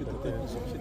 होते हैं सुरक्षित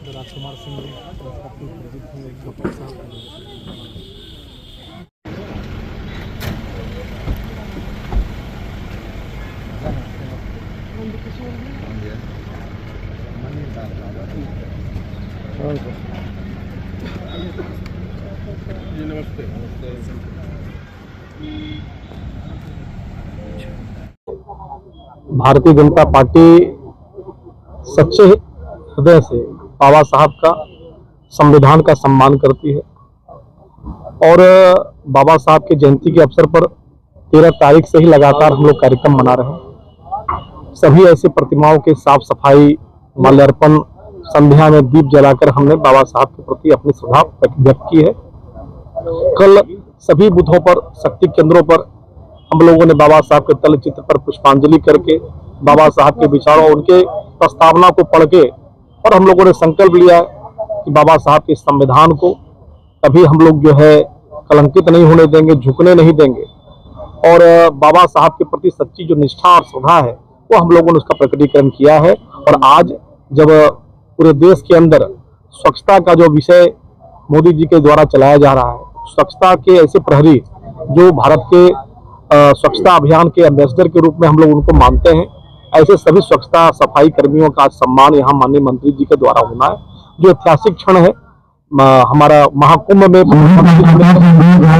राजकुमार सिंह नमस्ते। भारतीय जनता पार्टी सच्चे हृदय से बाबा साहब का संविधान का सम्मान करती है और बाबा साहब की जयंती के अवसर पर 13 तारीख से ही लगातार हम लोग कार्यक्रम मना रहे हैं। सभी ऐसी प्रतिमाओं के साफ सफाई, माल्यार्पण, संध्या में दीप जलाकर हमने बाबा साहब के प्रति अपनी श्रद्धा व्यक्त की है। कल सभी बूथों पर, शक्ति केंद्रों पर हम लोगों ने बाबा साहब के तल चित्र पर पुष्पांजलि करके बाबा साहब के विचारों, उनके प्रस्तावना को पढ़ के और हम लोगों ने संकल्प लिया कि बाबा साहब के संविधान को कभी हम लोग जो है कलंकित नहीं होने देंगे, झुकने नहीं देंगे और बाबा साहब के प्रति सच्ची जो निष्ठा और श्रद्धा है वो हम लोगों ने उसका प्रकटीकरण किया है। और आज जब पूरे देश के अंदर स्वच्छता का जो विषय मोदी जी के द्वारा चलाया जा रहा है, स्वच्छता के ऐसे प्रहरी जो भारत के स्वच्छता अभियान के एम्बेसडर के रूप में हम लोग उनको मानते हैं, ऐसे सभी स्वच्छता सफाई कर्मियों का सम्मान यहाँ माननीय मंत्री जी के द्वारा होना है, जो ऐतिहासिक क्षण है। हमारा महाकुंभ में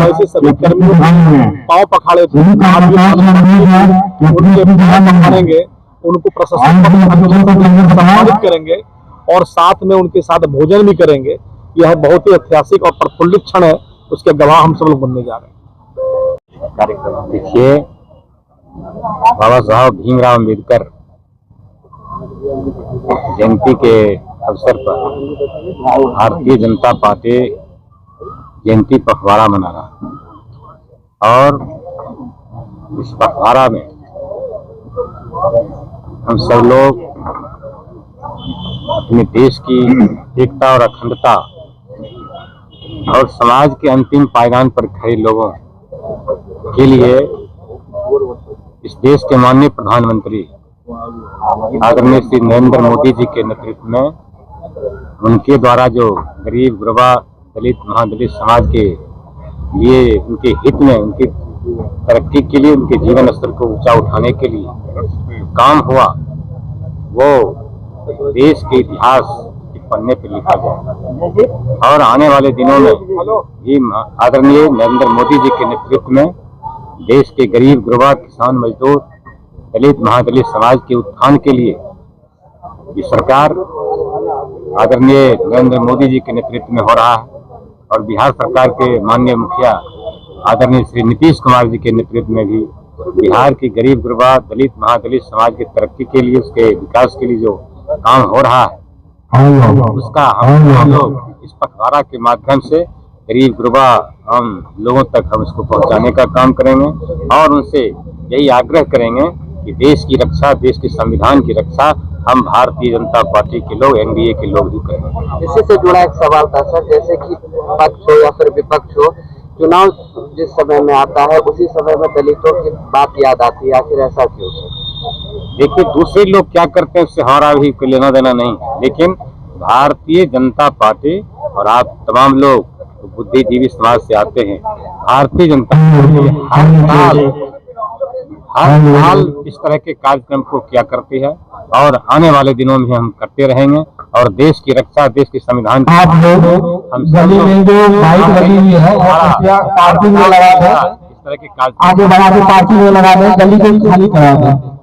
ऐसे सभी कर्मियों पाँव पखाड़े थे, उनके पाँव पखाड़ेंगे, उनको प्रशस्ति सम्मानित करेंगे और साथ में उनके साथ भोजन भी करेंगे। यह बहुत ही ऐतिहासिक और प्रफुल्लित क्षण है, उसके गवाह हम सब लोग बनने जा रहे हैं। देखिए, बाबा साहब भीमराव अम्बेडकर जयंती के अवसर पर भारतीय जनता पार्टी जयंती पखवाड़ा मना रहा और इस पखवाड़ा में हम सब लोग अपने देश की एकता और अखंडता और समाज के अंतिम पायदान पर खड़े लोगों के लिए इस देश के माननीय प्रधानमंत्री आदरणीय श्री नरेंद्र मोदी जी के नेतृत्व में उनके द्वारा जो गरीब, गुरबा, दलित, महादलित समाज के लिए, उनके हित में, उनकी तरक्की के लिए, उनके जीवन स्तर को ऊंचा उठाने के लिए काम हुआ, वो देश के इतिहास के पन्ने पर लिखा गया और आने वाले दिनों में भी आदरणीय नरेंद्र मोदी जी के नेतृत्व में देश के गरीब, गुरबा, किसान, मजदूर, दलित, महादलित समाज के उत्थान के लिए ये सरकार आदरणीय नरेंद्र मोदी जी के नेतृत्व में हो रहा है और बिहार सरकार के माननीय मुखिया आदरणीय श्री नीतीश कुमार जी के नेतृत्व में भी बिहार की गरीब, गुरबा, दलित, महादलित समाज की तरक्की के लिए, उसके विकास के लिए जो काम हो रहा है उसका हम लोग इस पखवाड़ा के माध्यम से गरीब, गुरबा, हम लोगों तक हम इसको पहुंचाने का काम करेंगे और उनसे यही आग्रह करेंगे कि देश की रक्षा, देश के संविधान की रक्षा हम भारतीय जनता पार्टी के लोग, एनडीए के लोग ही करेंगे। इसी से जुड़ा एक सवाल था सर, जैसे कि पक्ष हो या फिर विपक्ष हो, चुनाव जिस समय में आता है उसी समय में दलितों की बात याद आती है, आखिर ऐसा क्यों? देखिए, दूसरे लोग क्या करते हैं उससे हमारा भी कोई लेना देना नहीं, लेकिन भारतीय जनता पार्टी और आप तमाम लोग बुद्धिजीवी समाज से आते हैं, भारतीय जनता पार्टी हर साल इस तरह के कार्यक्रम को किया करती है और आने वाले दिनों में हम करते रहेंगे और देश की रक्षा, देश के संविधान की हम सब इस तरह के कार्य आगे बढ़ा के पार्टी में लगा दें, गली को खाली करा दें।